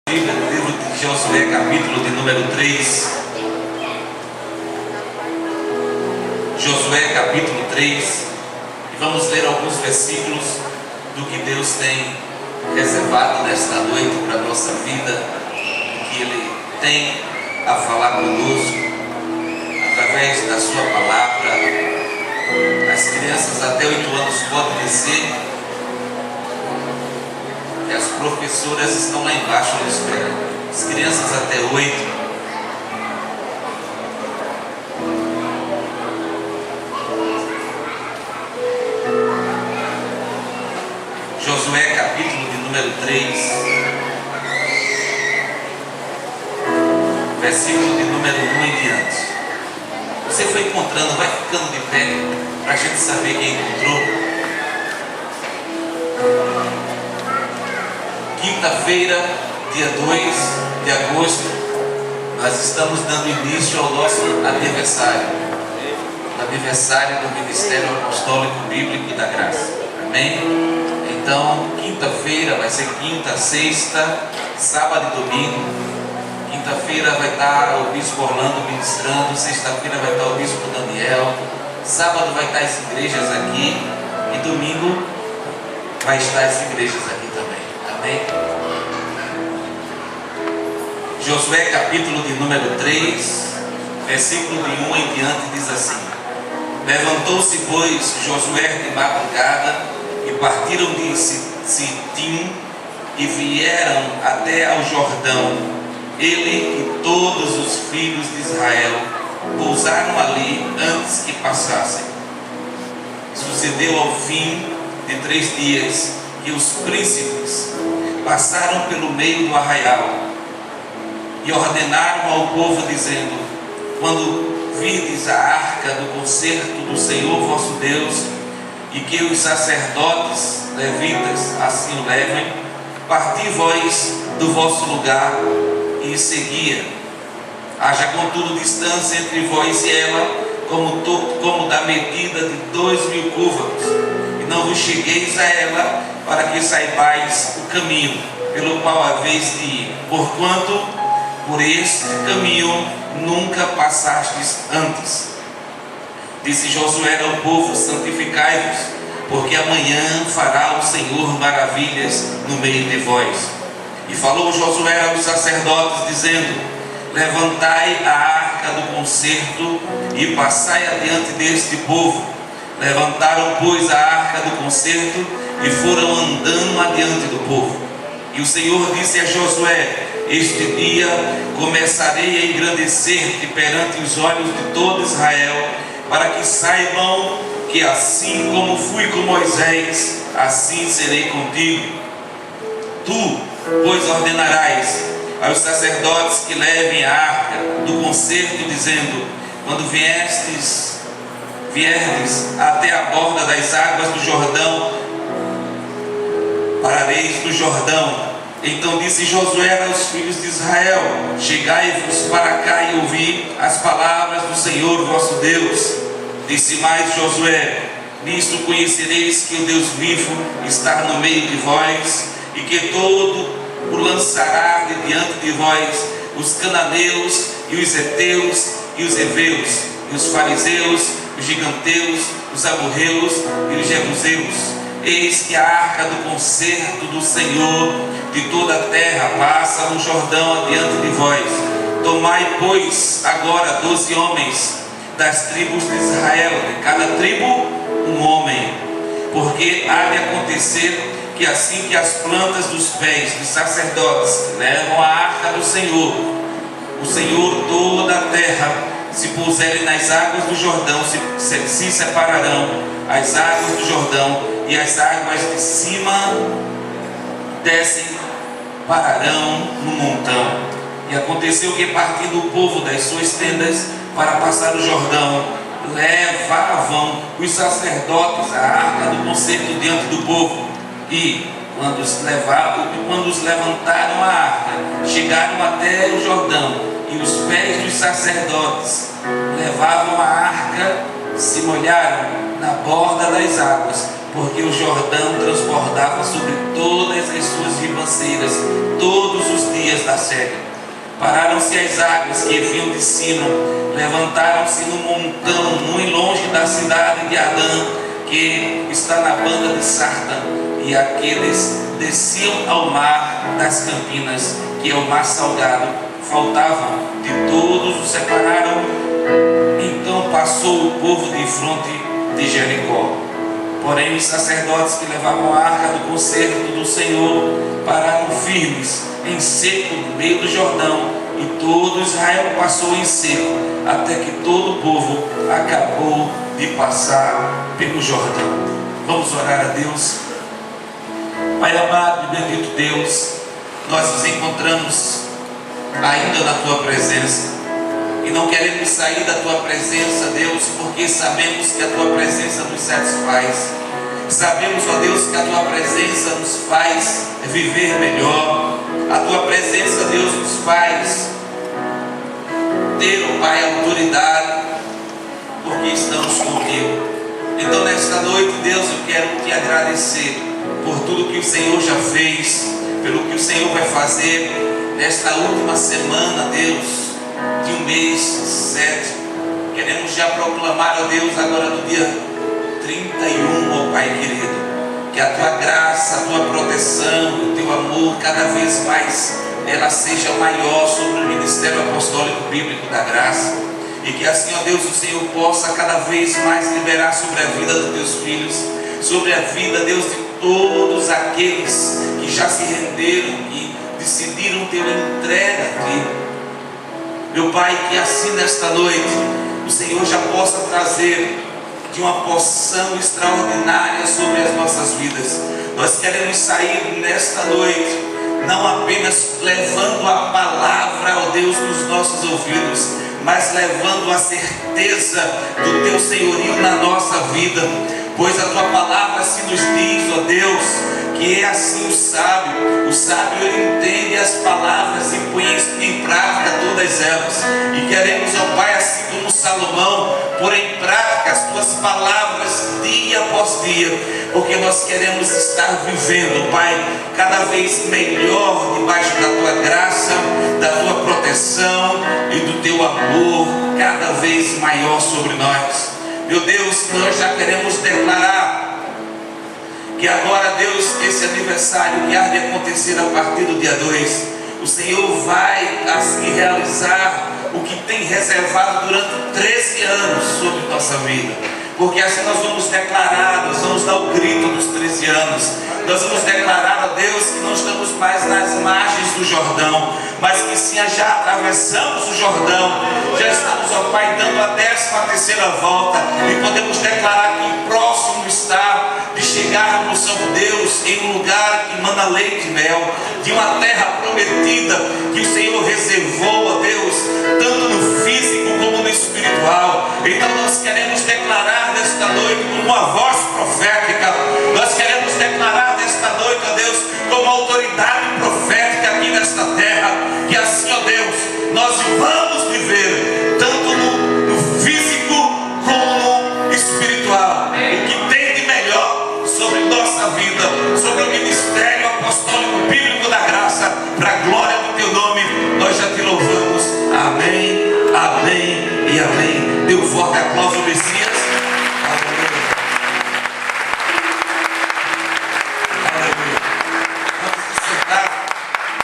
Bíblia, no livro de Josué, capítulo de número 3. Josué, capítulo 3. E vamos ler alguns versículos do que Deus tem reservado nesta noite para a nossa vida, do que Ele tem a falar conosco, através da sua palavra. As crianças até 8 anos podem descer. E as professoras estão lá embaixo nos esperando. As crianças até 8. Josué, capítulo de número 3, versículo de número 1 em diante. Você foi encontrando, vai ficando de pé, para a gente saber quem encontrou. Quinta-feira, dia 2 de agosto, nós estamos dando início ao nosso aniversário do Ministério Apostólico Bíblico e da Graça. Amém? Então, quinta-feira vai ser quinta, sexta, sábado e domingo. Quinta-feira vai estar o Bispo Orlando ministrando, sexta-feira vai estar o Bispo Daniel, sábado vai estar as igrejas aqui e domingo vai estar as igrejas aqui também. Amém? Josué, capítulo de número 3, versículo de 1 em diante, diz assim: Levantou-se, pois, Josué de madrugada, e partiram de Sitim, e vieram até ao Jordão. Ele e todos os filhos de Israel pousaram ali antes que passassem. Sucedeu ao fim de 3 dias que os príncipes passaram pelo meio do arraial e ordenaram ao povo, dizendo: Quando virdes a arca do concerto do Senhor vosso Deus, e que os sacerdotes levitas assim o levem, parti vós do vosso lugar e seguia. Haja contudo distância entre vós e ela, como da medida de 2.000 côvados, e não vos chegueis a ela, para que saibais o caminho pelo qual haveis de ir, porquanto por este caminho nunca passastes antes. Disse Josué ao povo: Santificai-vos, porque amanhã fará o Senhor maravilhas no meio de vós. E falou Josué aos sacerdotes, dizendo: Levantai a arca do concerto e passai adiante deste povo. Levantaram, pois, a arca do concerto e foram andando adiante do povo. E o Senhor disse a Josué: Este dia começarei a engrandecer-te perante os olhos de todo Israel, para que saibam que assim como fui com Moisés, assim serei contigo. Tu, pois, ordenarás aos sacerdotes que levem a arca do concerto, dizendo: Quando vierdes até a borda das águas do Jordão, parareis no Jordão. Então disse Josué aos filhos de Israel: Chegai-vos para cá e ouvi as palavras do Senhor vosso Deus. Disse mais Josué: Nisto conhecereis que o Deus vivo está no meio de vós, e que todo o lançará de diante de vós os cananeus, e os heteus, e os heveus, e os fariseus, os giganteus, os amorreus e os jebuseus. Eis que a arca do concerto do Senhor de toda a terra passa no Jordão adiante de vós. Tomai, pois, agora 12 homens das tribos de Israel, de cada tribo um homem, porque há de acontecer que assim que as plantas dos pés dos sacerdotes levam a arca do Senhor, o Senhor toda a terra se puserem nas águas do Jordão, se separarão as águas do Jordão, e as águas de cima descem, pararão no montão. E aconteceu que, partindo o povo das suas tendas para passar o Jordão, levavam os sacerdotes a arca do concerto diante do povo. E quando os levantaram a arca, chegaram até o Jordão, e os pés dos sacerdotes levavam a arca, se molharam na borda das águas, porque o Jordão transbordava sobre todas as suas ribanceiras todos os dias da seca. Pararam-se as águas que vinham de cima, levantaram-se num montão muito longe da cidade de Adã, que está na banda de Sartã, e aqueles desciam ao mar das Campinas, que é o mar salgado, faltavam de todos, os separaram. Então passou o povo de fronte de Jericó. Porém os sacerdotes que levavam a arca do concerto do Senhor pararam firmes em seco no meio do Jordão, e todo Israel passou em seco, até que todo o povo acabou de passar pelo Jordão. Vamos orar a Deus. Pai amado e bendito Deus, nós nos encontramos ainda na Tua presença, e não queremos sair da Tua presença, Deus, porque sabemos que a Tua presença nos satisfaz. Sabemos, ó Deus, que a Tua presença nos faz viver melhor. A Tua presença, Deus, nos faz ter, ó Pai, autoridade, porque estamos contigo. Então nesta noite, Deus, eu quero te agradecer por tudo que o Senhor já fez, pelo que o Senhor vai fazer nesta última semana, Deus, de um mês 7. Queremos já proclamar, ó Deus, agora no dia 31, ó Pai querido, que a Tua graça, a Tua proteção, o Teu amor cada vez mais ela seja maior sobre o Ministério Apostólico Bíblico da Graça, e que assim, ó Deus, o Senhor possa cada vez mais liberar sobre a vida dos Teus filhos, sobre a vida, Deus, de todos aqueles que já se renderam, que decidiram ter uma entrega a Ti. Meu Pai, que assim nesta noite o Senhor já possa trazer de uma porção extraordinária sobre as nossas vidas. Nós queremos sair nesta noite não apenas levando a palavra, ó Deus, nos nossos ouvidos, mas levando a certeza do Teu senhorio na nossa vida, pois a Tua palavra se nos diz, ó Deus, que é assim o sábio ele entende as palavras e põe em prática todas elas, e queremos, ó Pai, assim como Salomão, pôr em prática as Tuas palavras dia após dia, porque nós queremos estar vivendo, Pai, cada vez melhor debaixo da Tua graça, da Tua proteção e do Teu amor cada vez maior sobre nós. Meu Deus, nós já queremos declarar que agora, Deus, esse aniversário que há de acontecer a partir do dia 2, o Senhor vai assim realizar o que tem reservado durante 13 anos sobre nossa vida, porque assim nós vamos declarar, nós vamos dar o grito dos 13 anos, nós vamos declarar a Deus que não estamos mais nas margens do Jordão, mas que sim, já atravessamos o Jordão, já estamos, ó Pai, dando a 13ª volta, e podemos declarar que próximo está de chegarmos, ó Deus, em um lugar que manda leite e mel, de uma terra prometida que o Senhor reservou, ó Deus, tanto no físico como no espiritual. Então nós queremos declarar nesta noite com uma voz profética, nós queremos declarar nesta noite, ó Deus, como autoridade profética aqui nesta terra, que assim, ó Deus, nós vamos viver tanto no físico como no espiritual, o que tem de melhor sobre nossa vida, sobre o Ministério Apostólico Bíblico da Graça, para a glória do Teu nome, nós já Te louvamos. Amém, amém e amém. Dê um forte aplauso ao Messias.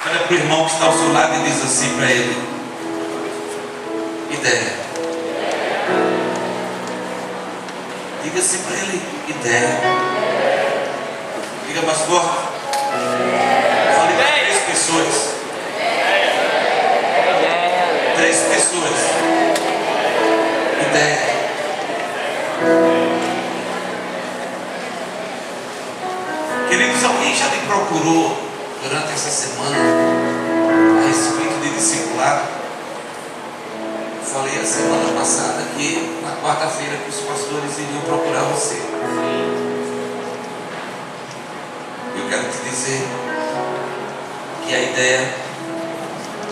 Olha para o irmão que está ao seu lado e diz assim para ele: ideia. Diga assim para ele: ideia. Diga mais forte. Fale para 3 pessoas. 3 pessoas. Ideia. Queridos, alguém já me procurou durante essa semana a respeito de discipulado? Falei a semana passada que na quarta-feira que os pastores iriam procurar você. Eu quero te dizer que a ideia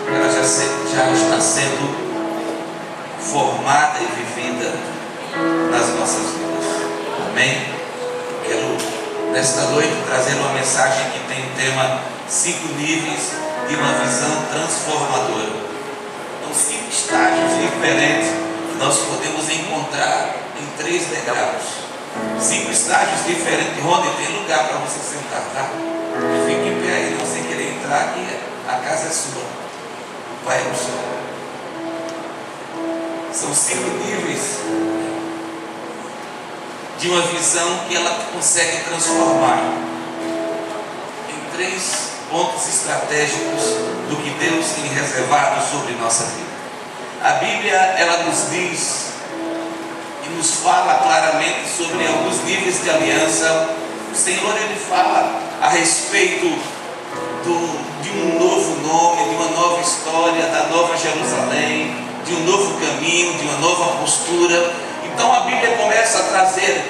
ela já está sendo formada e vivida nas nossas vidas. Amém? Quero, nesta noite, trazer uma mensagem que tem o tema 5 níveis de uma visão transformadora. São 5 estágios diferentes que nós podemos encontrar em 3 degraus. 5 estágios diferentes. Onde tem lugar para você sentar, tá? Fique em pé aí, não sem querer entrar, que a casa é sua. O Pai é o Senhor. São 5 níveis de uma visão que ela consegue transformar em 3 pontos estratégicos do que Deus tem reservado sobre nossa vida. A Bíblia, ela nos diz e nos fala claramente sobre alguns níveis de aliança. O Senhor, ele fala a respeito de um novo nome, de uma nova história, da nova Jerusalém, de um novo caminho, de uma nova postura. Então a Bíblia começa a trazer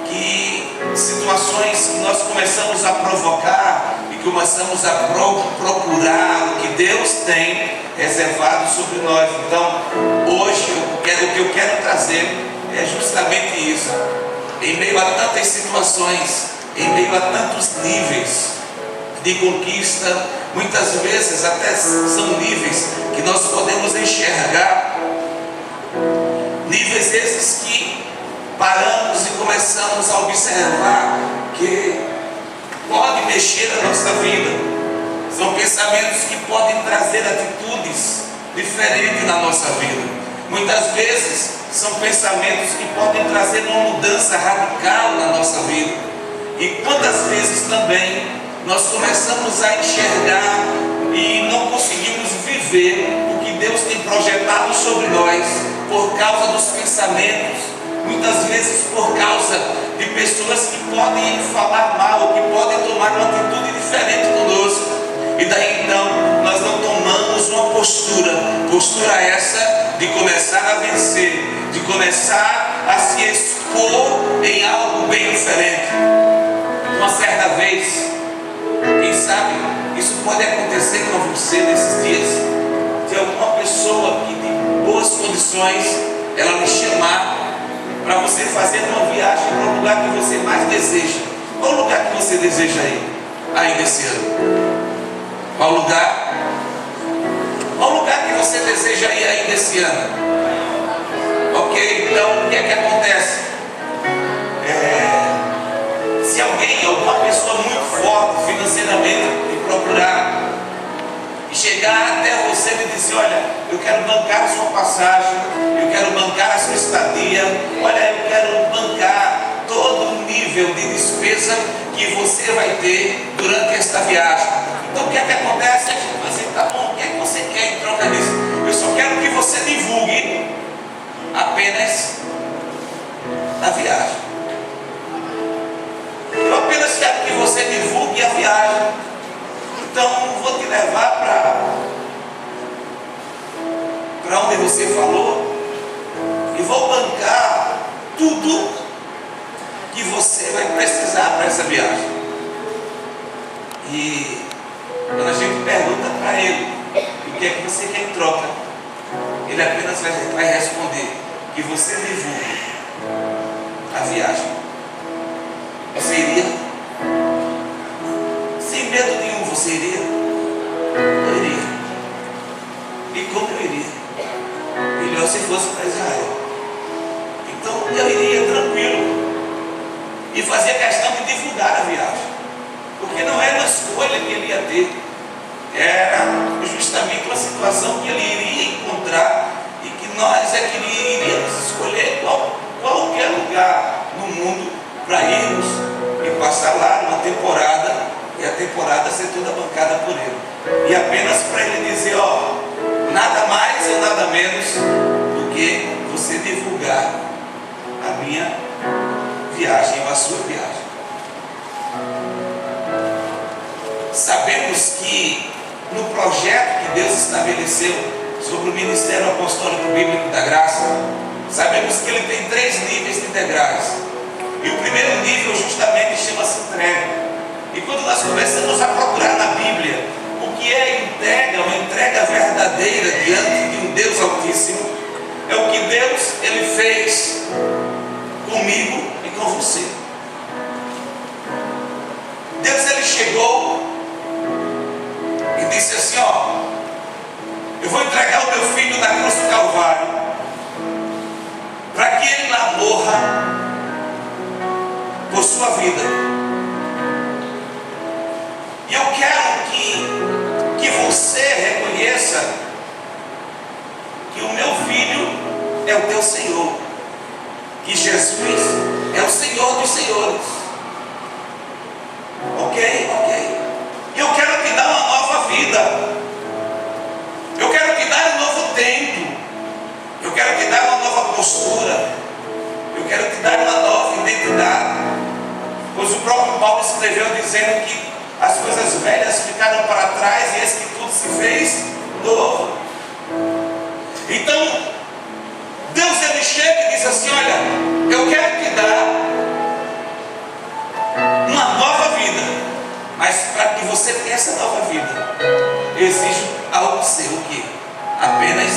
que situações que nós começamos a provocar e começamos a procurar o que Deus tem reservado sobre nós. Então hoje o que eu quero trazer é justamente isso. Em meio a tantas situações, em meio a tantos níveis de conquista, muitas vezes até são níveis que nós podemos enxergar, níveis esses que paramos e começamos a observar que pode mexer a nossa vida. São pensamentos que podem trazer atitudes diferentes na nossa vida. Muitas vezes são pensamentos que podem trazer uma mudança radical na nossa vida. E quantas vezes também nós começamos a enxergar e não conseguimos viver o que Deus tem projetado sobre nós por causa dos pensamentos, muitas vezes por causa de pessoas que podem falar mal, que podem tomar uma atitude diferente conosco. E daí então nós não tomamos uma postura essa de começar a vencer, de começar a se expor em algo bem diferente. Uma certa vez, quem sabe, isso pode acontecer com você nesses dias, de alguma pessoa que de boas condições, ela lhe chamar para você fazer uma viagem para o lugar que você mais deseja. Qual lugar que você deseja ir ainda esse ano? Qual lugar? Qual lugar que você deseja ir ainda esse ano? Ok, então o que é que acontece? Se alguém, alguma pessoa muito forte financeiramente, lhe procurar e chegar até você e dizer: olha, eu quero bancar a sua passagem, eu quero bancar a sua estadia, olha, eu quero bancar todo o nível de despesa que você vai ter durante esta viagem. Então o que é que acontece? A gente vai dizer: tá bom, o que é que você quer em troca disso? Eu só quero que você divulgue apenas a viagem. Eu apenas quero que você divulgue a viagem. Então vou te levar para onde você falou e vou bancar tudo que você vai precisar para essa viagem. E quando a gente pergunta para ele o que é que você quer em troca, ele apenas vai responder que você divulgue a viagem. Você iria? Sem medo nenhum, você iria? Eu iria. E como eu iria? Melhor se fosse para Israel. Então eu iria tranquilo e fazia questão de divulgar a viagem, porque não era uma escolha que ele ia ter, era justamente uma situação que ele iria encontrar e que nós é que iríamos escolher qualquer lugar no mundo para irmos e passar lá uma temporada, e a temporada ser toda bancada por ele. E apenas para ele dizer: ó, nada mais ou nada menos do que você divulgar a minha viagem ou a sua viagem. Sabemos que no projeto que Deus estabeleceu sobre o Ministério Apostólico Bíblico da Graça, sabemos que ele tem 3 níveis de degraus. E o primeiro nível justamente chama-se entrega. E quando nós começamos a procurar na Bíblia o que é entrega, uma entrega verdadeira diante de um Deus Altíssimo, é o que Deus ele fez comigo e com você. reconheça que o meu filho é o teu Senhor, que Jesus é o Senhor dos senhores. Ok? Eu quero te dar uma nova vida. Eu quero te dar um novo tempo. Eu quero te dar uma nova postura. Eu quero te dar uma nova identidade. Pois o próprio Paulo escreveu dizendo que as coisas velhas ficaram para trás e eis que tudo se fez novo. Então, Deus ele chega e diz assim: olha, eu quero te dar uma nova vida, mas para que você tenha essa nova vida, eu exijo algo seu, o quê? Apenas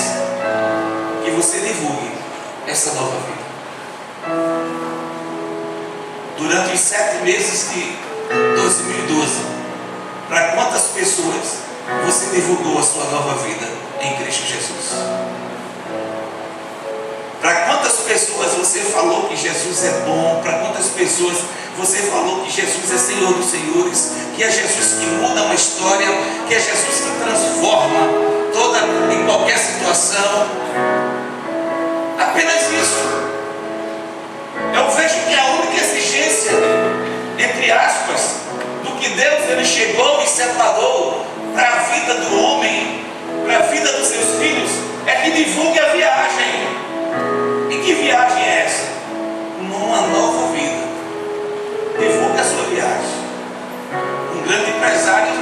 que você divulgue essa nova vida. Durante os 7 meses de 2012, para quantas pessoas você divulgou a sua nova vida em Cristo Jesus? Para quantas pessoas você falou que Jesus é bom? Para quantas pessoas você falou que Jesus é Senhor dos senhores? Que é Jesus que muda uma história? Que é Jesus que transforma em qualquer situação? Apenas isso. Eu vejo que a única exigência, entre aspas, do que Deus ele chegou e separou para a vida do homem, para a vida dos seus filhos, é que divulgue a viagem. E que viagem é essa? Uma nova vida. Divulgue a sua viagem. Um grande empresário,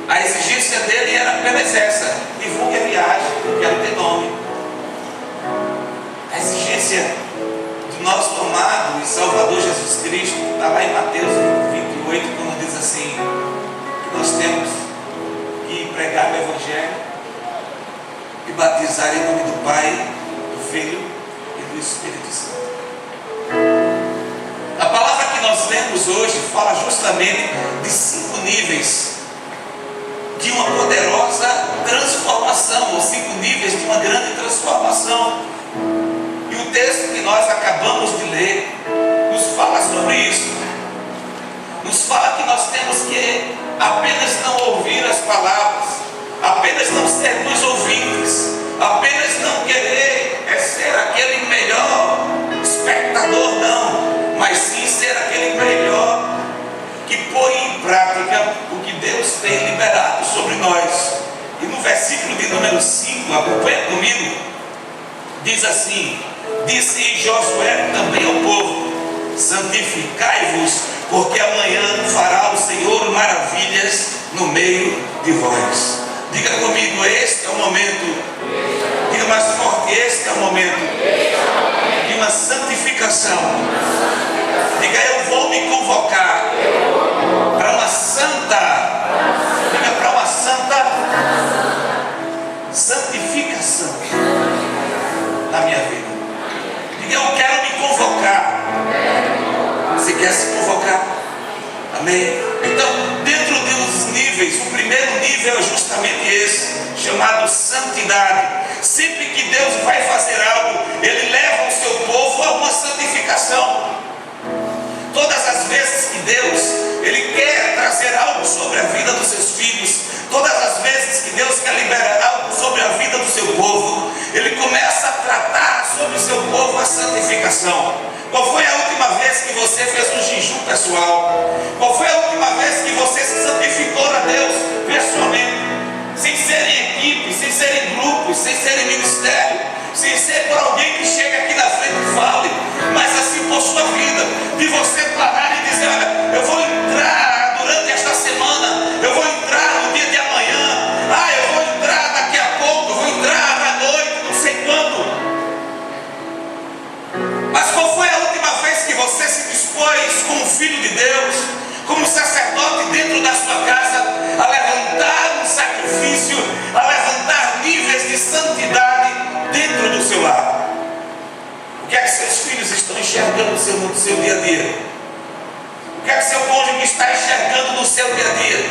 a exigência dele era apenas essa: divulgue a viagem, eu quero ter nome. A exigência do nosso amado e Salvador Jesus Cristo está lá em Mateus 28, quando diz assim, que nós temos que pregar o Evangelho e batizar em nome do Pai, do Filho e do Espírito Santo. A palavra que nós lemos hoje fala justamente de 5 níveis de uma poderosa transformação, ou 5 níveis de uma grande transformação. E o texto que nós acabamos de ler nos fala sobre isso. Nos fala que nós temos que apenas não ouvir as palavras, apenas não sermos ouvintes, apenas não querer ser aquele melhor espectador, não, mas sim ser aquele melhor que põe em prática o que Deus tem liberado sobre nós. E no versículo de número 5, acompanha comigo, diz assim: disse Josué também ao povo: santificai-vos, porque amanhã fará o Senhor maravilhas no meio de vós. Diga comigo: este é o momento. Diga mais forte: este é o momento de uma santificação. Diga: eu vou me convocar para uma santa. Diga: para uma santa santificação na minha vida. Diga: eu quero me convocar. Você quer se convocar? Amém? Então, dentro dos níveis, o primeiro nível é justamente esse, chamado santidade. Sempre que Deus vai fazer algo, Ele leva o seu povo a uma santificação. Todas as vezes que Deus, Ele quer trazer algo sobre a vida dos seus filhos, todas as vezes que Deus quer liberar algo sobre a vida do seu povo, Ele começa a tratar sobre o seu povo a santificação. Qual foi a última vez que você fez um jejum pessoal? Qual foi a última vez que você se santificou a Deus pessoalmente? Sem ser em equipe, sem ser em grupos, sem ser em ministério, sem ser por alguém que chega aqui na frente e fale, mas assim por sua vida, de você parar e dizer: olha, eu vou entrar durante esta semana, eu vou entrar no dia de amanhã, eu vou entrar daqui a pouco, eu vou entrar à noite, não sei quando. Mas qual foi a última vez que você se dispôs como filho de Deus, como sacerdote dentro da sua casa, a levantar um sacrifício, a levantar níveis de santidade dentro do seu lar? O que é que seus filhos estão enxergando no seu dia a dia? O que é que seu cônjuge está enxergando no seu dia a dia?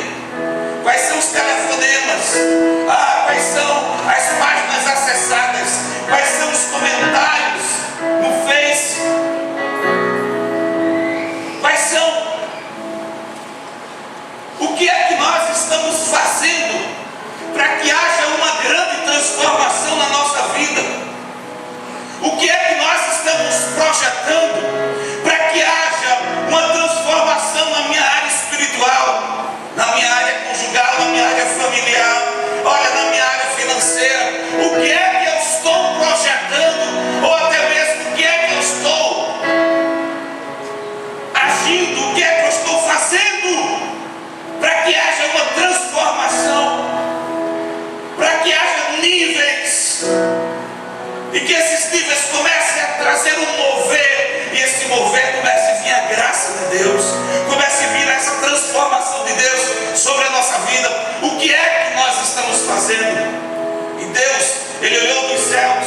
Quais são os telefonemas? Quais são as páginas acessadas? Quais são os comentários no Face? Quais são? O que é que nós estamos fazendo para que haja uma O que é que nós estamos projetando para que haja uma transformação na minha área espiritual, na minha área conjugal, na minha área familiar, olha, na minha área financeira? O que é que eu estou projetando, ou até mesmo o que é que eu estou agindo, o que é que eu estou fazendo para que haja uma transformação, para que haja níveis, e que esses níveis comecem a trazer um mover, e esse mover comece a vir a graça de Deus, comece a vir essa transformação de Deus sobre a nossa vida. O que é que nós estamos fazendo? E Deus, Ele olhou dos céus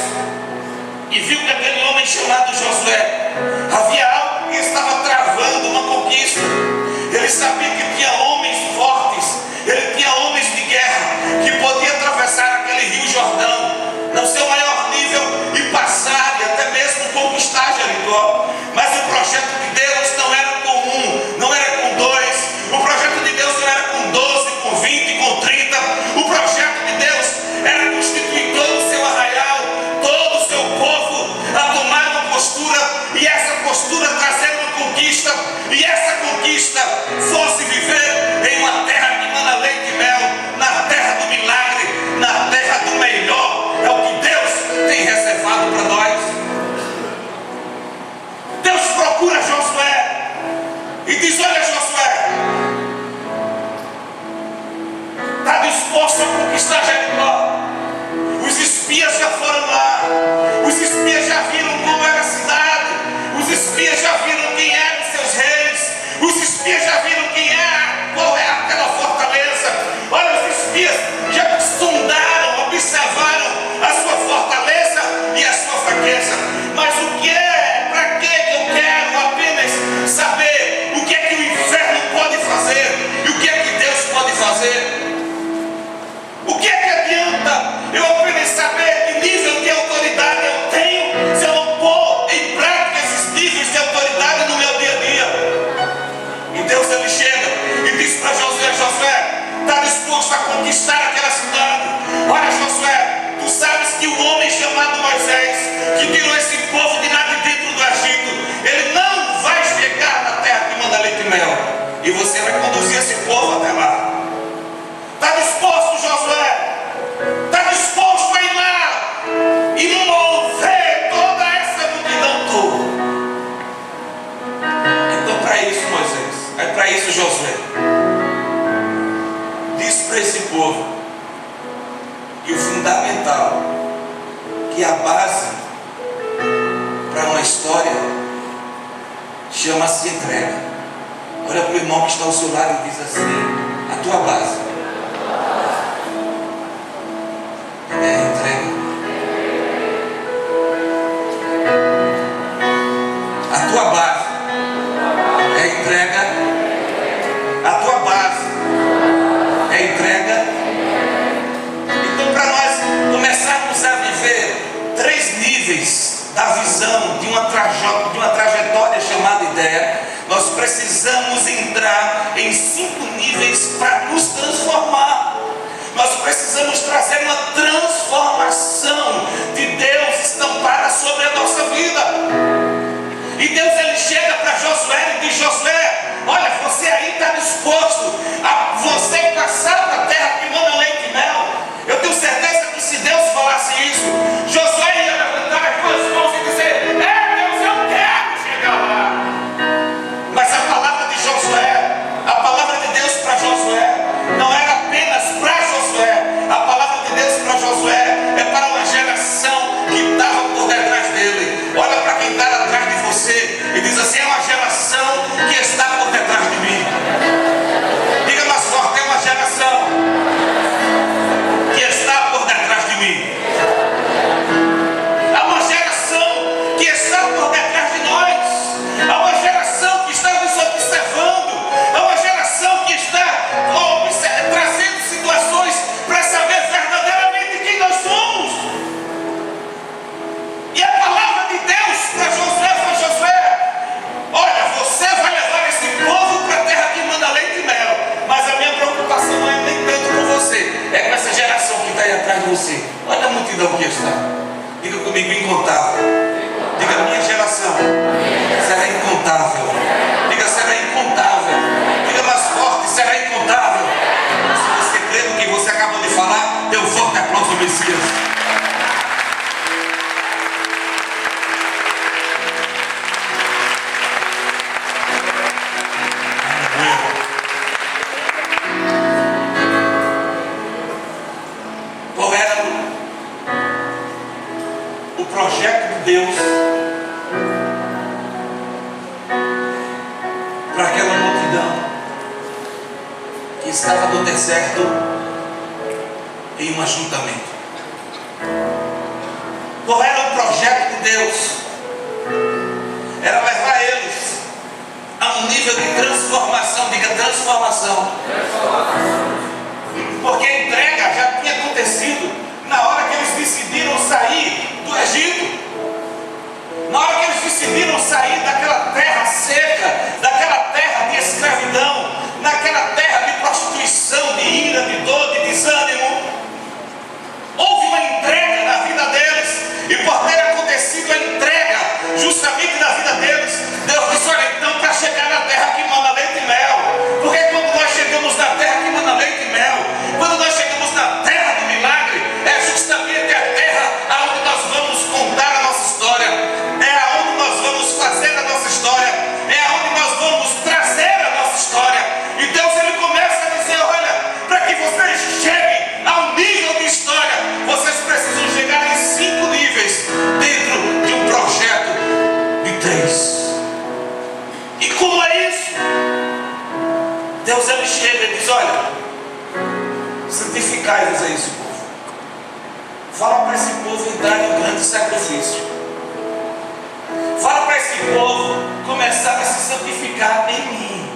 e viu que aquele homem chamado Josué, havia algo que estava travando uma conquista. Ele sabia que tinha homens fortes, ele tinha homens de guerra, que podiam atravessar aquele rio Jordão, no seu maior nível, e passar, e até mesmo conquistar Jericó. Mas o projeto de Deus não era com um, não era com dois. O projeto de Deus não era com 12, com 20, com 30. O projeto de Deus era constituir todo o seu arraial, todo o seu povo a tomar uma postura, e essa postura trazer uma conquista, e essa conquista fosse viver em uma terra que mana leite e mel, na terra do milagre, na terra do melhor. É o que Deus tem reservado para nós. Deus procura Josué e diz: olha, Josué, está disposto a conquistar Jericó? Os espias já foram lá, os espias já viram como era a cidade, os espias já viram quem eram os seus reis, os espias já viram qual é aquela fortaleza. Olha, os espias já sondaram, observaram a sua fortaleza e a sua fraqueza. Mas o que é? Para que eu quero apenas saber o que é que o inferno pode fazer e o que é que Deus pode fazer? O que é que adianta eu apenas saber que nível de autoridade eu tenho se eu não pôr em prática esses níveis de autoridade no meu dia a dia? E Deus, Ele chega e diz para Josué: Josué, está disposto a conquistar aquela cidade? Olha, Josué, tu sabes que o homem chamado Moisés, que tirou esse povo de lá de dentro do Egito, ele não vai chegar na terra que manda leite e mel, e você vai conduzir esse povo até lá. Está disposto, Josué? Está disposto a ir lá e mover toda essa multidão toda? Então, para isso, Moisés, é para isso, Josué, diz para esse povo que o fundamental, que a base para uma história, chama-se entrega. Olha para o irmão que está ao seu lado e diz assim: a tua base é a entrega. A tua base é a entrega. A tua base é a entrega. Então, para nós começarmos a viver 3 níveis da visão de uma trajetória chamada ideia, nós precisamos entrar em 5 níveis para nos transformar. Nós precisamos trazer uma transformação de Deus estampada sobre a nossa vida. E Deus, Ele chega para Josué e diz: Josué, olha, você aí está disposto a você passar para a terra que manda leite e mel? Eu tenho certeza que se Deus falasse isso, Josué ia levantar as 2 mãos e dizer: Deus, eu quero chegar lá. Mas a palavra de Josué, a palavra de Deus para Josué, não era apenas para Josué. A palavra de Deus para Josué é para uma geração que estava por detrás dele. Olha para quem está atrás de você e diz assim: é uma geração que está por detrás de mim. Diga mais forte: é uma geração que está por detrás de mim. É uma geração que está por detrás de nós. É uma geração que está nos observando. É uma geração que está trazendo situações para saber verdadeiramente quem nós somos. E a palavra de Deus para Josué foi: Josué, olha, você vai levar esse povo para a terra que manda leite e mel. Mas a minha preocupação não é nem tanto com você, é com essa geração que está aí atrás de você. Olha a multidão que está. Diga comigo, incontável. Diga, minha geração será incontável. Diga, será incontável. Diga mais forte, será incontável. Se você crê no que você acabou de falar, dê um forte aplauso ao Messias. Qual era o projeto de Deus para aquela multidão que estava no deserto em um ajuntamento? Qual era o projeto de Deus? Era levar eles a um nível de transformação. Diga, transformação. Porque a entrega já tinha acontecido na hora que eles decidiram sair do Egito. Na hora que eles decidiram sair daquela terra seca, daquela terra de escravidão, naquela terra de prostituição, de ira, de dor, de desânimo, houve uma entrega na vida deles. E por ter acontecido a entrega justamente na vida deles, Deus disse: olha, então, para chegar na terra que mana leite e mel, porque quando nós chegamos na terra que mana leite e mel, quando nós chegamos na terra do milagre, é justamente a terra aonde nós vamos contar a nossa história, é aonde nós vamos fazer a nossa história, é aonde nós vamos trazer a nossa história. E Deus, ele começa a dizer: olha, para que vocês cheguem ao nível de história, vocês precisam chegar em 5 níveis dentro de um projeto de 3. E como é isso? Deus, ele chega e diz: olha, santificai-vos a esse povo. Fala para esse povo entrar em um grande sacrifício. Fala para esse povo começar a se santificar em mim.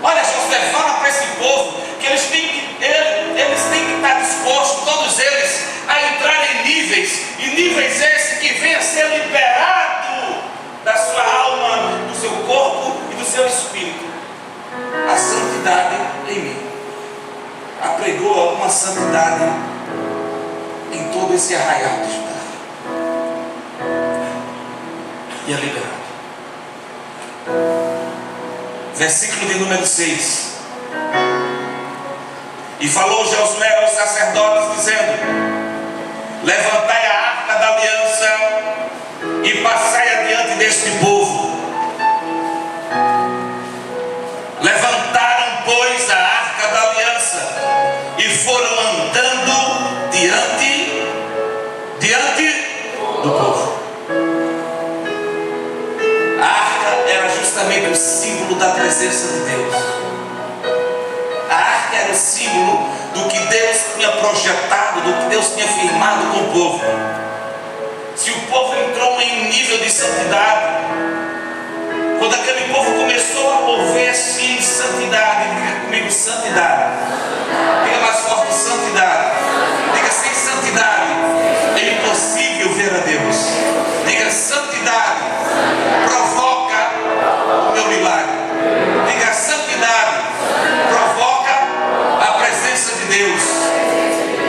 Olha, Josué, fala para esse povo que eles têm que estar dispostos, todos eles, a entrar em níveis, e níveis esses que venham a ser liberado da sua alma, do seu corpo e do seu espírito. A santidade em mim. Apregou uma santidade em todo esse arraial de Judá. E é liberado. Versículo de número 6. E falou Josué aos sacerdotes, dizendo: levantai a arca da aliança e passai adiante deste povo. Levantaram, pois, a arca da aliança e foram andando diante do povo. A arca era justamente o símbolo da presença de Deus. A arca era o símbolo do que Deus tinha projetado, do que Deus tinha firmado com o povo. Se o povo entrou em um nível de santidade, quando aquele povo começou a mover-se em santidade, diga comigo, santidade. Diga mais forte, santidade. Diga, sem santidade é impossível ver a Deus. Diga, santidade provoca o meu milagre. Diga, santidade provoca a presença de Deus.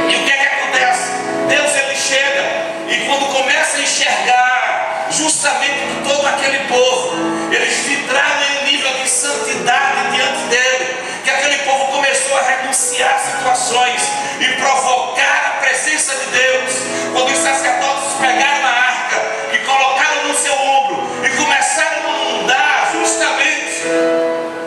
E o que é que acontece? Deus, ele chega, e quando começa a enxergar justamente que todo aquele povo, eles vidraram em nível de santidade diante dele, que aquele povo começou a renunciar situações e provocar a presença de Deus. Quando os sacerdotes pegaram a arca e colocaram no seu ombro e começaram a andar justamente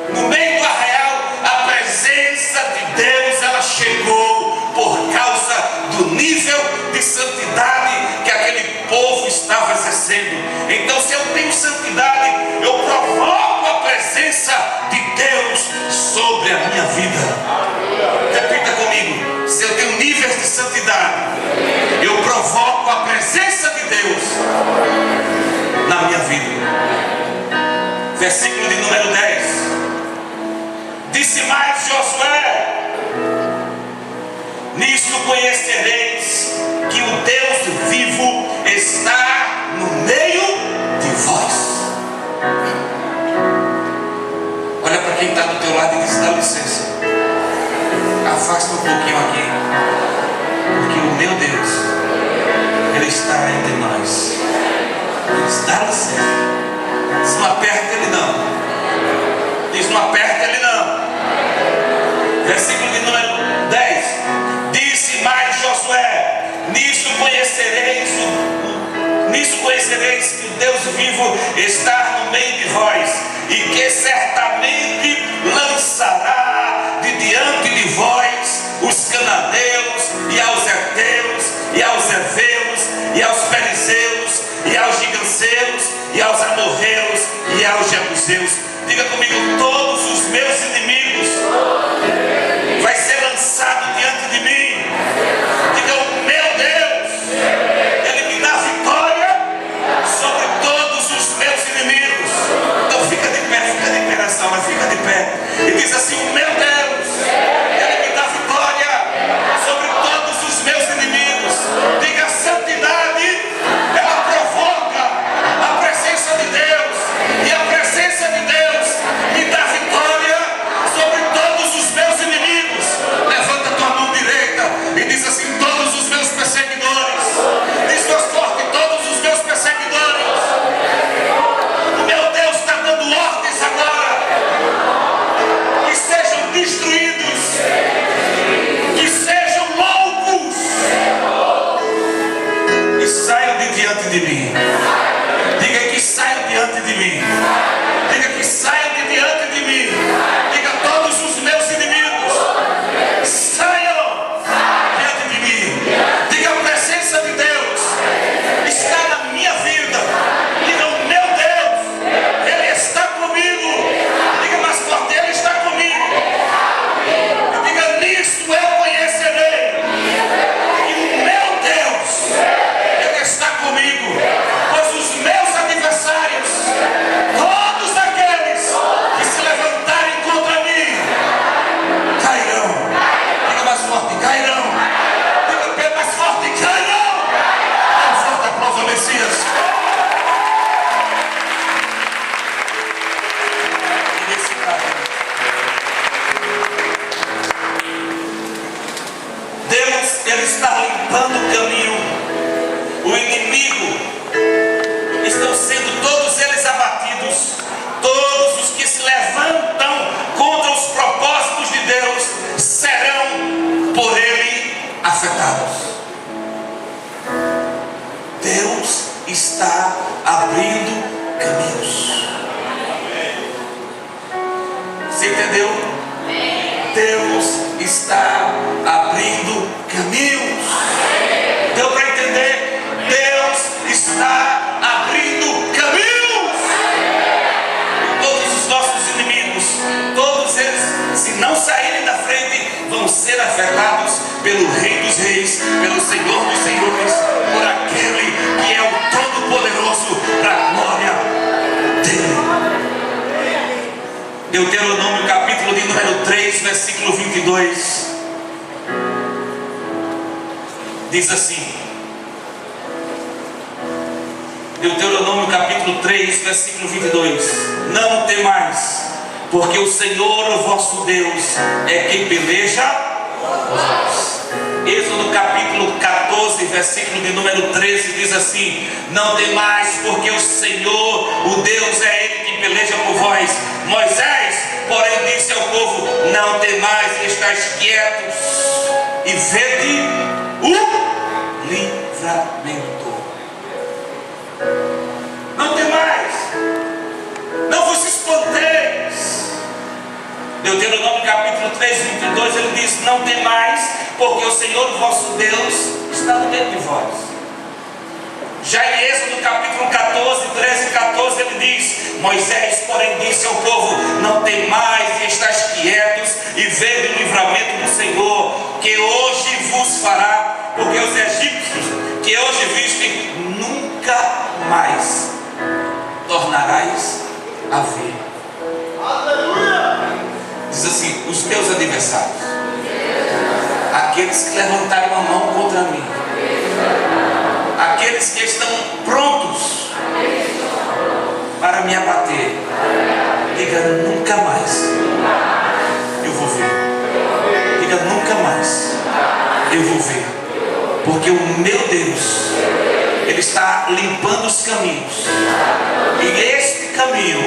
no meio do arraial, a presença de Deus, ela chegou por causa do nível de santidade que aquele povo estava exercendo. Então, se eu tenho santidade, eu provoco a presença de Deus sobre a minha vida. Repita comigo: se eu tenho níveis de santidade, eu provoco a presença de Deus na minha vida. Versículo de número 10. Disse mais Josué: nisto conhecereis que o Deus vivo está no meio de vós. Olha para quem está do teu lado e diz: dá licença, afasta um pouquinho aqui, porque o meu Deus, ele está vivo está no meio de vós, e que certamente lançará de diante de vós os cananeus, e aos heteus, e aos heveus, e aos perizeus, e aos giganceus, e aos amorreus, e aos jebuseus. Diga comigo: todos os meus inimigos vai ser lançado diante de mim. Diga: o meu Deus, Ele me dá vitória sobre todos os meus inimigos. Então fica de pé nessa hora, fica de pé e diz assim: o meu Deus, Ele me dá vitória sobre todos os meus inimigos. Diga: a santidade, ela provoca a presença de Deus, e a presença de Deus me dá vitória sobre todos os meus inimigos. Levanta tua mão direita e diz assim: todos os meus perseguidores. Diz mais forte: todos os meus perseguidores. O meu Deus está dando ordens agora que sejam destruídos, que sejam loucos e saiam de diante de mim. Diga que saiam diante de mim. Diga que saiam de diante de mim. Diga: todos os meus inimigos saiam diante de mim. Diga: a presença de Deus está na minha vida. Diga: o meu Deus, Ele está comigo. Diga mais forte: Ele está comigo. E diga: nisso eu conhecerei que o meu Deus, Ele está comigo. Pois os meus adversários, todos aqueles que se levantarem contra mim, cairão. Diga mais forte: cairão. Diga mais forte: cairão. Dá um forte aplauso ao Messias. E nesse caso, Deus, Ele está limpando o caminho. O inimigo, estão sendo todos eles abatidos. Todos os que se levantam contra os propósitos de Deus serão por Ele afetados. Deus está abrindo caminhos. Você entendeu? Deus está abrindo caminhos. Deu para entender? Deus está abrindo caminhos. Todos os nossos inimigos, todos eles, se não saírem da frente, vão ser afetados pelo Rei dos Reis, pelo Senhor dos Senhores, por aquele que é o Todo-Poderoso, para a glória dele. Deuteronômio capítulo de número 3, versículo 22, diz assim: Deuteronômio capítulo 3, versículo 22: não temais, porque o Senhor, o vosso Deus, é quem peleja por vós. Êxodo capítulo 14, versículo de número 13, diz assim: não temais, porque o Senhor, o Deus, é Ele quem peleja por vós. Moisés, porém, disse ao povo: não temais, estáis quietos e vede o livramento. Não temais, não vos espanteis. Deuteronômio capítulo 3, 22, ele diz: não temais, porque o Senhor vosso Deus está no meio de vós. Já em Êxodo capítulo 14, 13 e 14, ele diz: Moisés, porém, disse ao povo: não temais e estáis quietos e vede o livramento do Senhor, que hoje vos fará, porque os egípcios que hoje viste, nunca mais tornarás a ver. Diz assim: os meus adversários, aqueles que levantaram a mão contra mim, aqueles que estão prontos para me abater, diga: nunca mais eu vou ver. Diga: nunca mais eu vou ver, porque o meu Deus, Ele está limpando os caminhos, e este caminho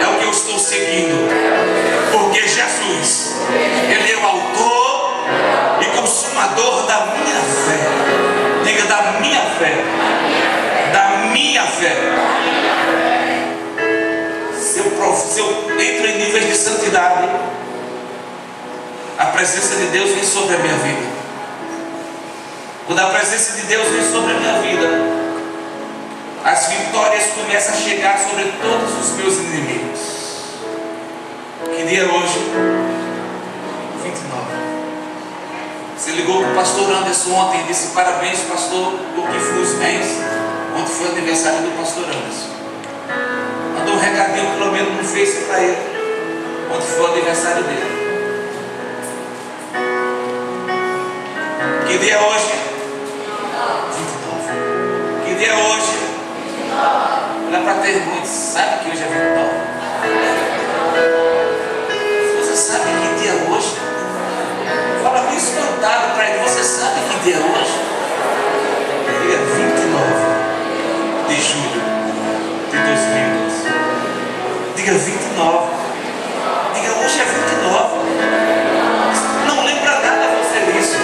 é o que eu estou seguindo, porque Jesus, Ele é o autor e consumador da minha fé. Diga: da minha fé, da minha fé. santidade, a presença de Deus vem sobre a minha vida. Quando a presença de Deus vem sobre a minha vida, as vitórias começam a chegar sobre todos os meus inimigos. Que dia é hoje? 29. Você ligou para o pastor Anderson ontem e disse: parabéns, pastor, porque fui os bens. Ontem foi o aniversário do pastor Anderson. Mandou um recadinho pelo menos no Face para ele. Ontem foi o aniversário dele. Que dia é hoje? 29. Que dia é hoje? 29. Olha para ter muitos. Sabe que hoje é 29? Você sabe que dia é hoje? Fala bem espantado para ele. Você sabe que dia é hoje? Dia 29 de julho de 2012. Diga 29. Diga hoje é 29. Não lembra nada você disso.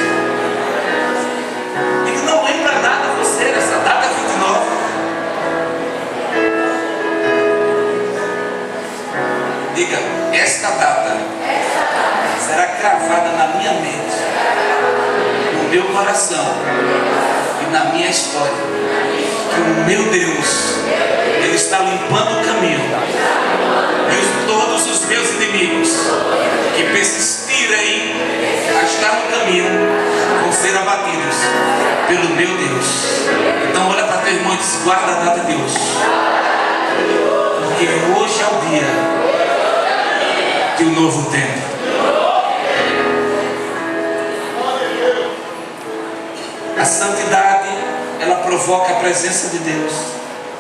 Diga não lembra nada você dessa data 29. Diga, esta data será cravada na minha mente, no meu coração e na minha história. Que o meu Deus, Ele está limpando o caminho. E todos os meus inimigos que persistirem a estar no caminho vão ser abatidos pelo meu Deus. Então olha para teu irmão e diz: guarda a data de hoje. Porque hoje é o dia de um novo tempo. A santidade, ela provoca a presença de Deus.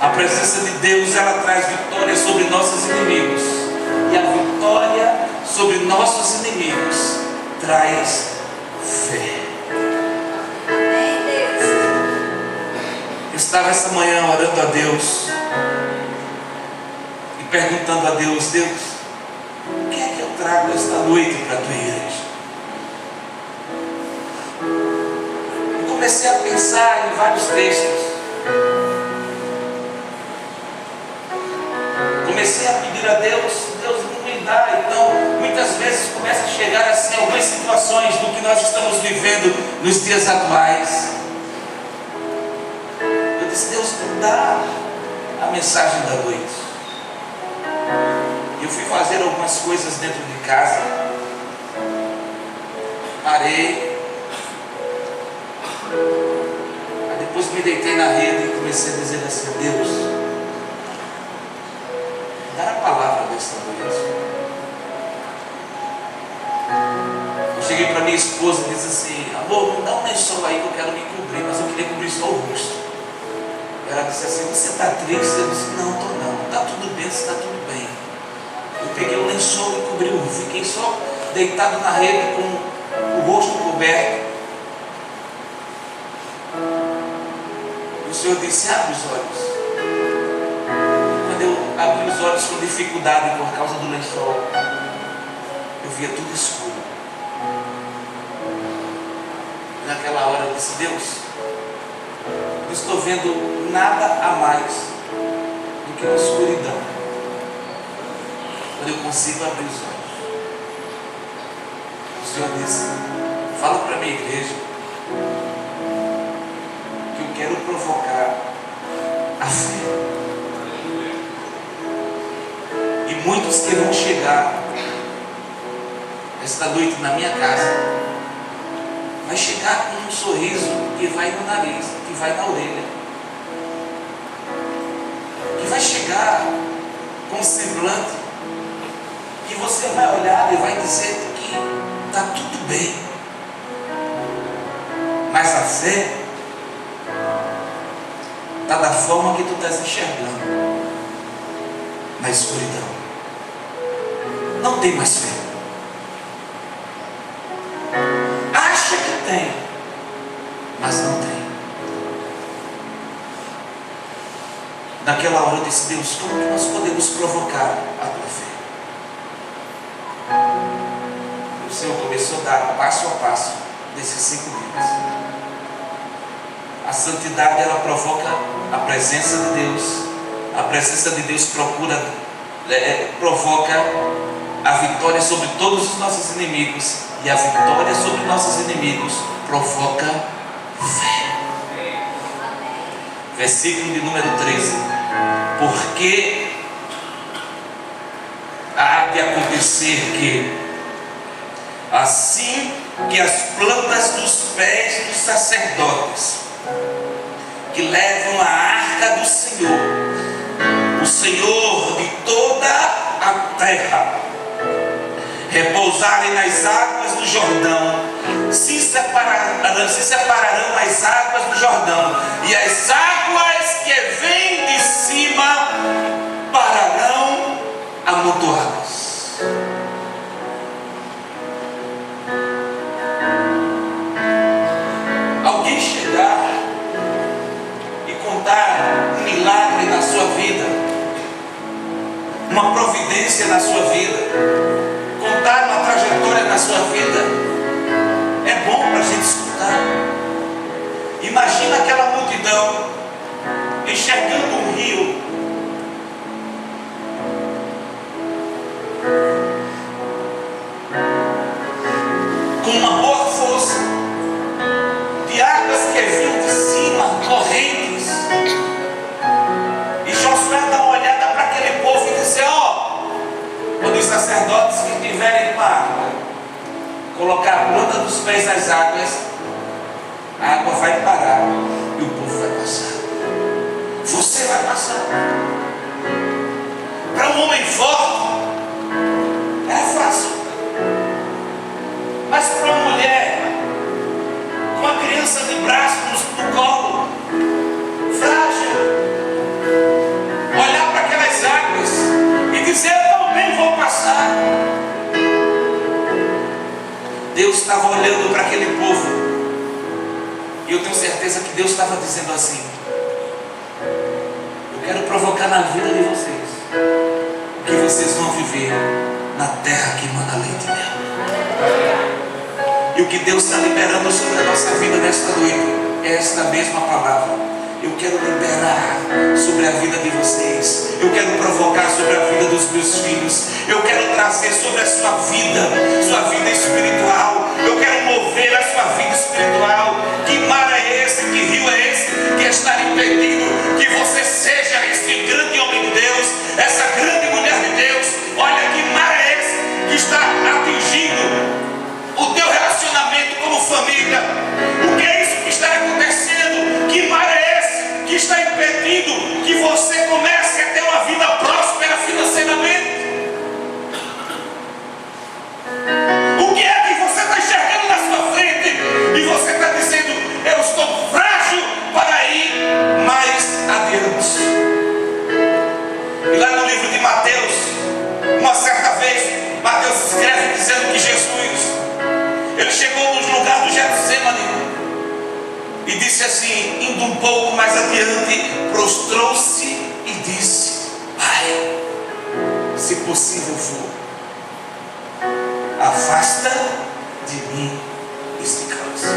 A presença de Deus, ela traz vitória sobre nossos inimigos. E a vitória sobre nossos inimigos traz fé. Eu estava essa manhã orando a Deus e perguntando a Deus: Deus, o que é que eu trago esta noite para a tua igreja? Comecei a pensar em vários textos. Comecei a pedir a Deus, Deus não me dá. Então, muitas vezes começa a chegar assim algumas situações do que nós estamos vivendo nos dias atuais. Eu disse: Deus, me dá a mensagem da noite. Eu fui fazer algumas coisas dentro de casa. Parei. Depois me deitei na rede e comecei a dizer assim: Deus, dá a palavra desta noite. Eu cheguei para minha esposa e disse assim: amor, me dá um lençol aí que eu quero me cobrir, mas eu queria cobrir só o rosto. Ela disse assim: você está triste? Eu disse: não, estou não, está tudo bem, está tudo bem. Eu peguei o lençol e cobri o rosto, fiquei só deitado na rede com o rosto coberto. O Senhor disse: abre os olhos. Quando eu abri os olhos com dificuldade por causa do lençol, eu via tudo escuro. Naquela hora eu disse: Deus, não estou vendo nada a mais do que uma escuridão. Quando eu consigo abrir os olhos, o Senhor disse: fala para a minha igreja que eu quero provocar a fé. E muitos que vão chegar esta noite na minha casa, vai chegar com um sorriso que vai no nariz, que vai na orelha, que vai chegar com um semblante que você vai olhar e vai dizer que está tudo bem, mas a fé está da forma que tu estás enxergando, na escuridão. Não tem mais fé. Acha que tem, mas não tem. Naquela hora eu disse: Deus, como que nós podemos provocar a tua fé? O Senhor começou a dar passo a passo desses 5 dias. A santidade, ela provoca a presença de Deus. A presença de Deus provoca a vitória sobre todos os nossos inimigos, e a vitória sobre nossos inimigos provoca fé. Versículo de número 13. Porque há de acontecer que, assim que as plantas dos pés dos sacerdotes que levam a arca do Senhor, o Senhor de toda a terra, repousarem nas águas do Jordão, se separarão as águas do Jordão, e as águas que vêm de cima pararão amontoadas. Alguém chegar e contar um milagre na sua vida, uma providência na sua vida, contar uma trajetória na sua vida, é bom para a gente escutar. Imagina aquela multidão enxergando um rio, com uma boa força, de águas que vinham de cima, correntes. E Josué dá uma olhada para aquele povo e diz: quando os sacerdotes que tiverem com a água colocar a planta dos pés nas águas, a água vai parar e o povo vai passar. Você vai passar. Para um homem forte é fácil, mas para uma mulher com uma criança de braço no colo, frágil, olhar para aquelas águas e dizer: eu também vou passar. Deus estava olhando para aquele povo, e eu tenho certeza que Deus estava dizendo assim: eu quero provocar na vida de vocês o que vocês vão viver na terra que manda leite e mel. E o que Deus está liberando sobre a nossa vida nesta noite é esta mesma palavra. Eu quero liberar sobre a vida de vocês. Eu quero provocar sobre a vida dos meus filhos. Eu quero trazer sobre a sua vida espiritual. Eu quero mover a sua vida espiritual. Que mar é esse? Que rio é esse que está impedindo que você seja esse grande homem de Deus, essa grande mulher de Deus? Olha, que mar é esse que está atingindo o teu relacionamento como família? O que é isso que está acontecendo? Que mar é esse que está impedindo que você comece a ter uma vida próspera financeiramente? O que é que você está enxergando na sua frente e você está dizendo: eu estou frágil para ir mais adiante? E lá no livro de Mateus, uma certa vez, Mateus escreve dizendo que Jesus, ele chegou no lugar do Getsemane e disse assim, indo um pouco mais adiante, prostrou-se e disse: Pai, se possível for, afasta de mim este cálice.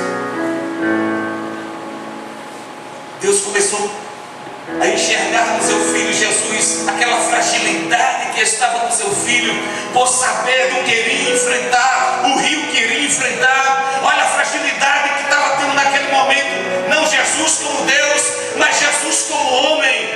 Deus começou a enxergar no seu filho Jesus aquela fragilidade que estava no seu filho, por saber do que iria enfrentar, o rio que iria enfrentar. Olha a fragilidade que estava tendo naquele momento. Não Jesus como Deus, mas Jesus como homem,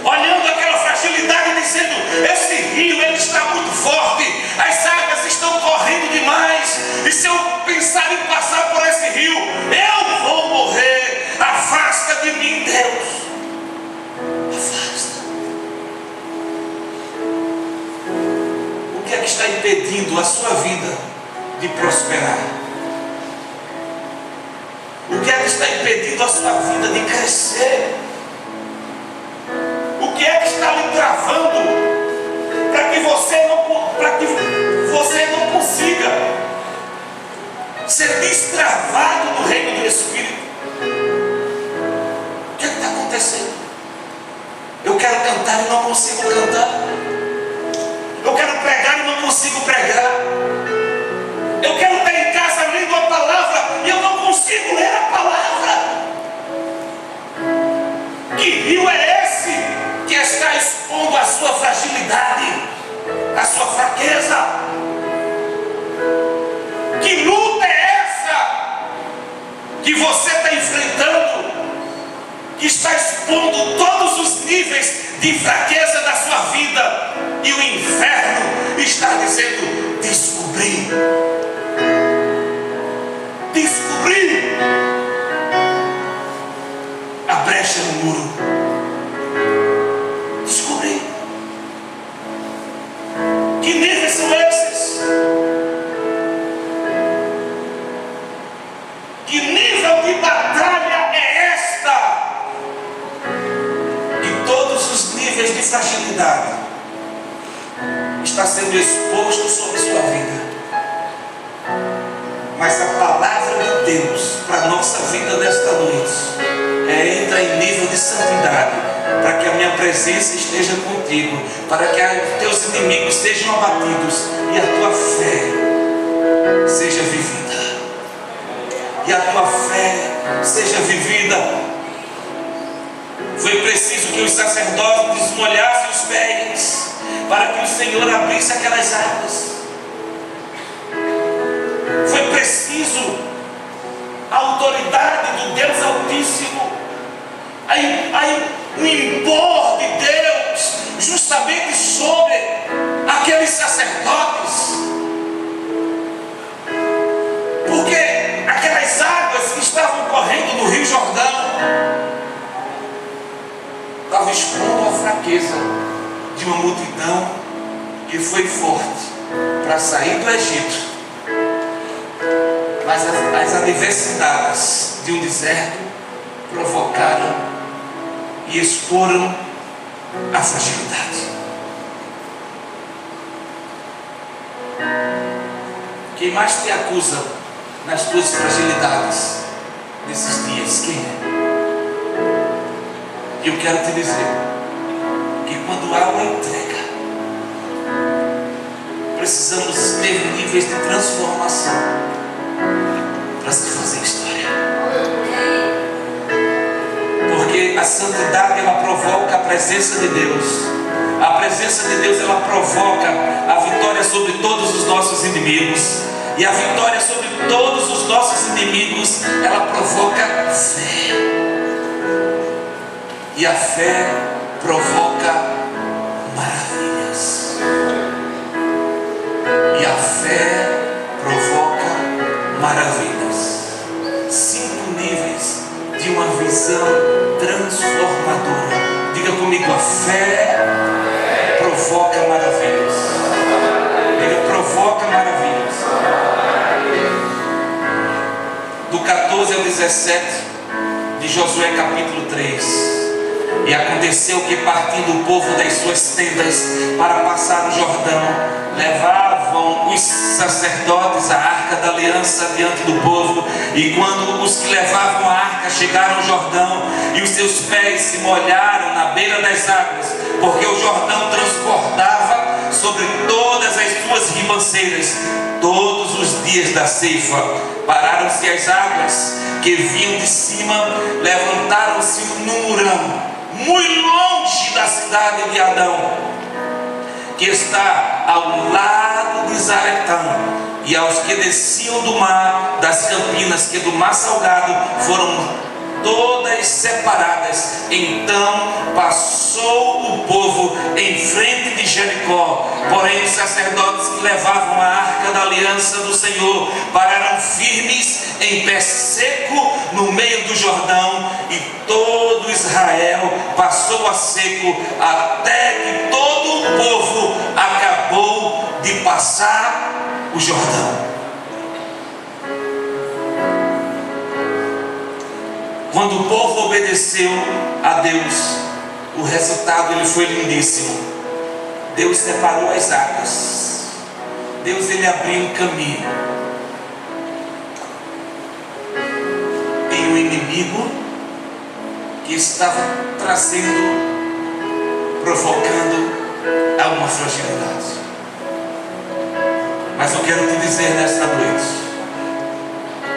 olhando aquela fragilidade, dizendo: esse rio, ele está muito forte, as águas estão correndo demais, e se eu pensar em passar por esse rio, eu vou morrer. Afasta de mim, Deus, afasta. O que é que está impedindo a sua vida de prosperar? O que é que está impedindo a sua vida de crescer? O que é que está lhe travando para que você não consiga ser destravado no reino do Espírito? O que está acontecendo? Eu quero cantar e não consigo cantar. Eu quero pregar e não consigo pregar. Eu quero estar em casa lendo a palavra e eu não consigo ler a palavra. Que rio é esse que está expondo a sua fragilidade, a sua você está enfrentando, que está expondo todos os níveis de fraqueza da sua vida, e o inferno está dizendo: descobri. A brecha no muro. Descobri. Que níveis são esses? Que nível de batalha é esta? E todos os níveis de fragilidade está sendo exposto sobre sua vida. Mas a palavra de Deus para a nossa vida nesta noite entra em nível de santidade, para que a minha presença esteja contigo, para que os teus inimigos sejam abatidos e a tua fé seja vivida. E a tua fé seja vivida. Foi preciso que os sacerdotes molhassem os pés para que o Senhor abrisse aquelas águas. Foi preciso a autoridade do Deus Altíssimo, o impor de Deus justamente sobre aqueles sacerdotes, porque aquelas águas que estavam correndo no Rio Jordão estavam expondo a fraqueza de uma multidão que foi forte para sair do Egito. Mas as adversidades de um deserto provocaram e exporam a fragilidade. Quem mais te acusa nas tuas fragilidades nesses dias? Quem é? Eu quero te dizer que quando há uma entrega, precisamos ter níveis de transformação para se fazer história. Porque a santidade, ela provoca a presença de Deus. A presença de Deus, ela provoca a vitória sobre todos os nossos inimigos. E a vitória sobre todos os nossos inimigos, ela provoca fé. E a fé provoca maravilhas. E a fé provoca maravilhas. 5 níveis de uma visão transformadora. Diga comigo: a fé provoca maravilhas. Diga: provoca maravilhas. Do 14 ao 17 de Josué capítulo 3. E aconteceu que, partindo o povo das suas tendas para passar o Jordão, levavam os sacerdotes a arca da aliança diante do povo. E quando os que levavam a arca chegaram ao Jordão, e os seus pés se molharam na beira das águas, porque o Jordão transbordava sobre todas as suas ribanceiras, todos os dias da ceifa, pararam-se as águas que vinham de cima, levantaram-se num murão muito longe da cidade de Adão, que está ao lado de Zaretã, e aos que desciam do mar, das campinas que do mar salgado foram todas separadas. Então passou o povo em frente de Jericó. Porém os sacerdotes que levavam a arca da aliança do Senhor pararam firmes em pé seco no meio do Jordão, e todo Israel passou a seco, até que todo o povo acabou de passar o Jordão. Quando o povo obedeceu a Deus, o resultado ele foi lindíssimo. Deus separou as águas. Deus ele abriu um caminho. E o inimigo que estava provocando alguma fragilidade. Mas eu quero te dizer nesta noite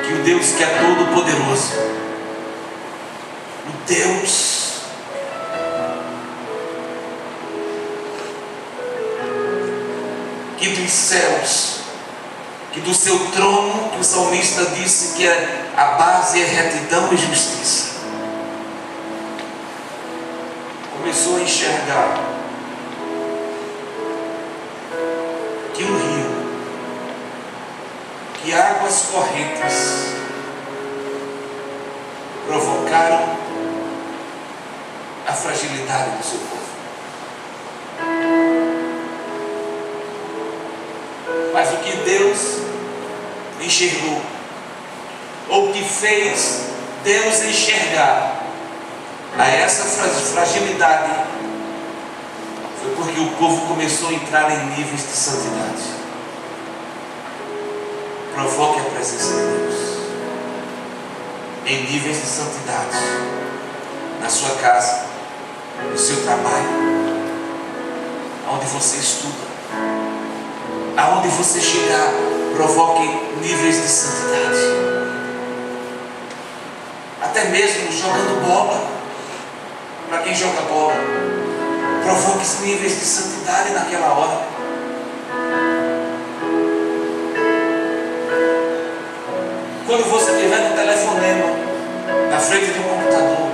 que o Deus que é todo poderoso, o Deus que dos céus, que do seu trono, que o salmista disse que a base é retidão e justiça. Começou a enxergar que o rio, que águas correntes provocaram a fragilidade do seu povo. Mas o que Deus enxergou, ou que fez Deus enxergar a essa fragilidade, foi porque o povo começou a entrar em níveis de santidade. Provoque a presença de Deus em níveis de santidade, na sua casa, no seu trabalho, aonde você estuda, aonde você chegar. Provoque níveis de santidade. Até mesmo jogando bola, para quem joga bola, provoque níveis de santidade naquela hora. Quando você estiver no telefonema, na frente de um computador,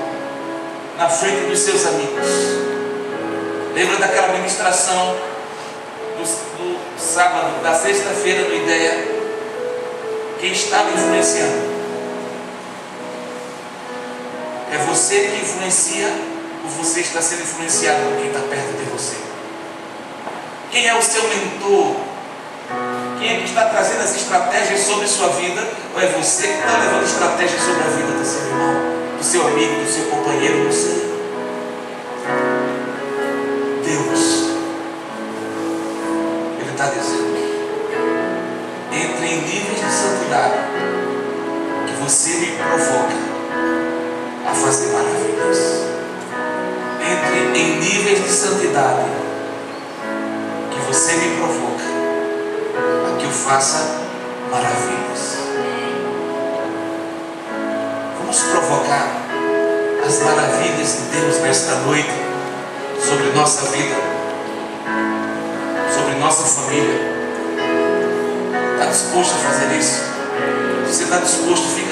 na frente dos seus amigos, lembra daquela ministração do sábado, da sexta-feira do Ideia? Quem estava influenciando? É você que influencia, ou você está sendo influenciado por quem está perto de você? Quem é o seu mentor? Quem é que está trazendo as estratégias sobre sua vida? Ou é você que está levando estratégias sobre a vida do seu irmão, do seu amigo, do seu companheiro? Não sei. Deus, Ele está dizendo: entre em níveis de santidade que você me provoca a fazer maravilhas. Entre em níveis de santidade que você me provoca a que eu faça maravilhas. Vamos provocar as maravilhas de Deus nesta noite sobre nossa vida, sobre nossa família. Está disposto a fazer isso? Se você está disposto, fica